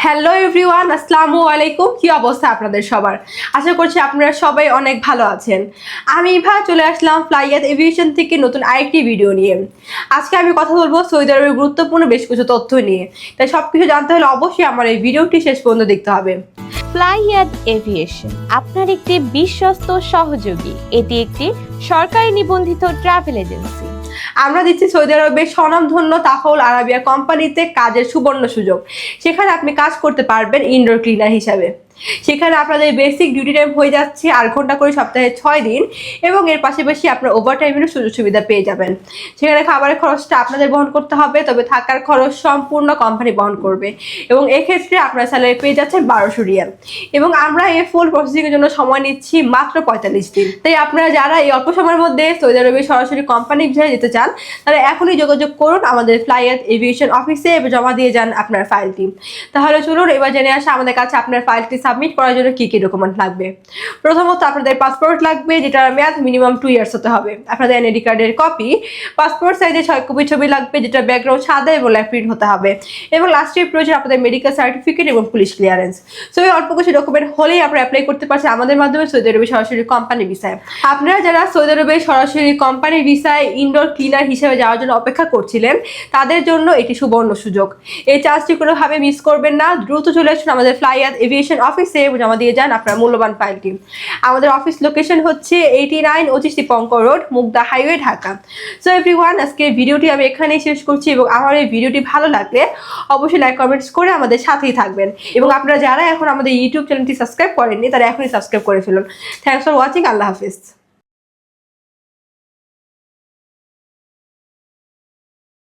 Hello everyone, আসসালামু আলাইকুম। কি অবস্থা আপনাদের সবার? আশা করছি আপনারা সবাই অনেক ভালো আছেন। আমি ইভা চলে আসলাম ফ্লাইয়াত এভিয়েশন থেকে নতুন আরেকটি ভিডিও নিয়ে। আজকে আমি কথা বলবো সৌদি আরবের গুরুত্বপূর্ণ বেশ কিছু তথ্য নিয়ে। তাই সবকিছু জানতে হলে অবশ্যই আমার এই ভিডিওটি শেষ পর্যন্ত দেখতে হবে। ফ্লাইয়াদ এভিয়েশন আপনার একটি বিশ্বস্ত সহযোগী। এটি একটি সরকারি নিবন্ধিত ট্রাভেল এজেন্সি। আমরা দিচ্ছি সৌদি আরবের স্বনামধন্য তাফাউল আরাবিয়া কোম্পানিতে কাজের সুবর্ণ সুযোগ। সেখানে আপনি কাজ করতে পারবেন ইনডোর ক্লিনার হিসাবে। সেখানে আপনাদের বেসিক ডিউটি টাইম হয়ে যাচ্ছে 8 ঘন্টা করে সপ্তাহে 6 দিন, এবং এর পাশাপাশি আপনার ওভারটাইমেরও সুযোগ সুবিধা পেয়ে যাবেন। সেখানে খাবারের খরচটা আপনাদের বহন করতে হবে, তবে থাকার খরচ সম্পূর্ণ কোম্পানি বহন করবে, এবং এক্ষেত্রে আপনার স্যালারি পেয়ে যাচ্ছেন 1200 রিয়াল। এবং আমরা এই ফুল প্রসেসিংয়ের জন্য সময় নিচ্ছি মাত্র 45 দিন। তাই আপনারা যারা এই অল্প সময়ের মধ্যে সৌদি আরবে সরাসরি কোম্পানি ভিসায় যেতে চান, তারা এখনই যোগাযোগ করুন আমাদের ফ্লাইয়াত এভিয়েশন অফিসে এবং জমা দিয়ে যান আপনার ফাইলটি। তাহলে চলুন এবার জেনে আসা আমাদের কাছে আপনার ফাইলটি সাবমিট করার জন্য কি কি ডকুমেন্ট লাগবে। প্রথমত আপনাদের পাসপোর্ট লাগবে, যেটার মেয়াদ মিনিমাম 2 ইয়ার্স হতে হবে। আপনাদের এনআইডি কার্ডের কপি, পাসপোর্ট সাইজে 6 কপি ছবি লাগবে, যেটা ব্যাকগ্রাউন্ড সাদা এবং লেফট প্রিন্ট হতে হবে, এবং লাস্টে প্রয়োজন আপনাদের মেডিকেল সার্টিফিকেট এবং পুলিশ ক্লিয়ারেন্স। সো এই অল্প কিছু ডকুমেন্ট হলেই আপনারা অ্যাপ্লাই করতে পারছেন আমাদের মাধ্যমে সৌদি আরবে সরাসরি কোম্পানি ভিসায়। আপনারা যারা সৌদি আরবে সরাসরি কোম্পানি ভিসায় ইনডোর ক্লিনার হিসেবে যাওয়ার জন্য অপেক্ষা করছিলেন, তাদের জন্য এটি সুবর্ণ সুযোগ। এই চান্সটি কোনোভাবে মিস করবেন না। দ্রুত চলে আসুন আমাদের ফ্লাইয়াত এভিয়েশন অফিসে জমা দিয়ে যান আপনার মূল্যবান ফাইলটি। আমাদের অফিস লোকেশন হচ্ছে 89 25 Dipankar road, Mugda highway, Dhaka. So everyone, আজকে ভিডিওটি আমি এখানেই শেষ করছি, এবং আমার এই ভিডিওটি ভালো লাগলে অবশ্যই লাইক কমেন্টস করে আমাদের সাথেই থাকবেন। এবং আপনারা যারা এখন আমাদের ইউটিউব চ্যানেলটি সাবস্ক্রাইব করেননি, তারা এখনই সাবস্ক্রাইব করে ফেলুন। Thanks for watching. Allah Hafiz.